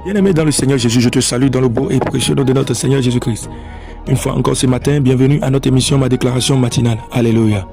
Bien-aimé dans le Seigneur Jésus, je te salue dans le beau et précieux nom de notre Seigneur Jésus-Christ. Une fois encore ce matin, bienvenue à notre émission, ma déclaration matinale. Alléluia.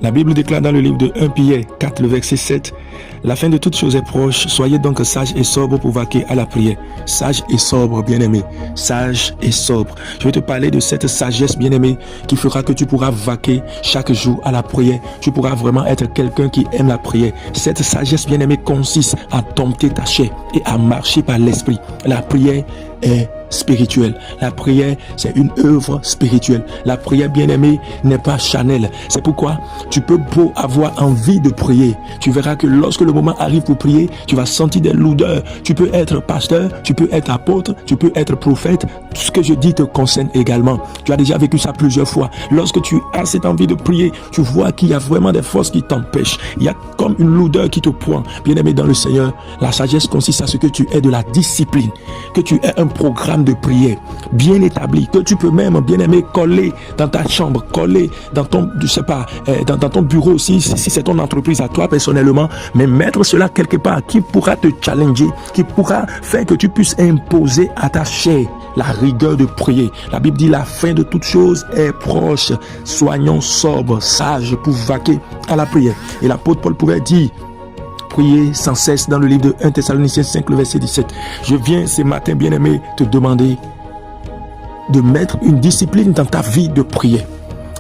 La Bible déclare dans le livre de 1 Pierre 4, le verset 7, « La fin de toutes choses est proche, soyez donc sages et sobres pour vaquer à la prière. » Sage et sobre, bien-aimé. Sage et sobre. Je vais te parler de cette sagesse, bien-aimé, qui fera que tu pourras vaquer chaque jour à la prière. Tu pourras vraiment être quelqu'un qui aime la prière. Cette sagesse, bien-aimé, consiste à dompter ta chair et à marcher par l'esprit. La prière est spirituelle. La prière, c'est une œuvre spirituelle. La prière, bien-aimée, n'est pas charnelle. C'est pourquoi tu peux beau avoir envie de prier. Tu verras que lorsque le moment arrive pour prier, tu vas sentir des lourdeurs. Tu peux être pasteur, tu peux être apôtre, tu peux être prophète. Tout ce que je dis te concerne également. Tu as déjà vécu ça plusieurs fois. Lorsque tu as cette envie de prier, tu vois qu'il y a vraiment des forces qui t'empêchent. Il y a comme une lourdeur qui te prend. Bien-aimé dans le Seigneur, la sagesse consiste à ce que tu aies de la discipline, que tu aies un programme de prière bien établi, que tu peux même, bien aimé, coller dans ta chambre, coller dans ton, je sais pas, dans ton bureau aussi, si c'est ton entreprise à toi personnellement, mais mettre cela quelque part qui pourra te challenger, qui pourra faire que tu puisses imposer à ta chair la rigueur de prier. La Bible dit la fin de toute chose est proche. Soyons sobres, sages pour vaquer à la prière. Et l'apôtre Paul pourrait dire, priez sans cesse dans le livre de 1 Thessaloniciens 5, le verset 17. Je viens ce matin, bien-aimé, te demander de mettre une discipline dans ta vie de prière.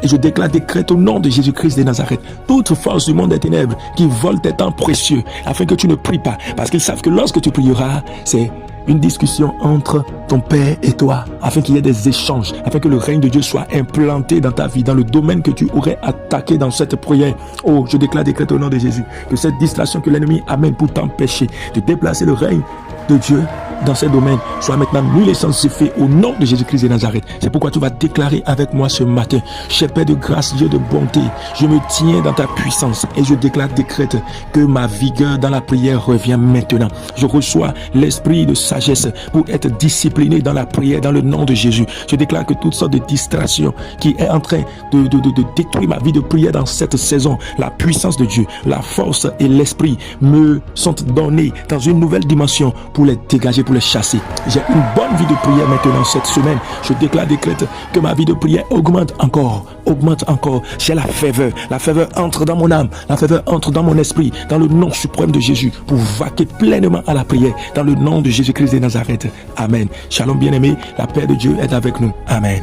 Et je décrète au nom de Jésus-Christ de Nazareth toute force du monde des ténèbres qui vole tes temps précieux afin que tu ne pries pas. Parce qu'ils savent que lorsque tu prieras, c'est une discussion entre ton Père et toi, afin qu'il y ait des échanges, afin que le règne de Dieu soit implanté dans ta vie, dans le domaine que tu aurais attaqué dans cette prière. Oh, je décrète au nom de Jésus que cette distraction que l'ennemi amène pour t'empêcher de déplacer le règne de Dieu dans ces domaines soit maintenant nul et sans effet au nom de Jésus-Christ de Nazareth. C'est pourquoi tu vas déclarer avec moi ce matin: cher Père de grâce, Dieu de bonté, je me tiens dans ta puissance et je décrète que ma vigueur dans la prière revient maintenant. Je reçois l'esprit de sagesse pour être discipliné dans la prière dans le nom de Jésus. Je déclare que toutes sortes de distractions qui est en train de détruire ma vie de prière dans cette saison, la puissance de Dieu, la force et l'esprit me sont donnés dans une nouvelle dimension pour les dégager, pour les chasser. J'ai une bonne vie de prière maintenant cette semaine. Je décrète que ma vie de prière augmente encore. J'ai la faveur entre dans mon âme, la faveur entre dans mon esprit, dans le nom suprême de Jésus, pour vaquer pleinement à la prière, dans le nom de Jésus-Christ de Nazareth. Amen. Shalom bien-aimé, la paix de Dieu est avec nous. Amen.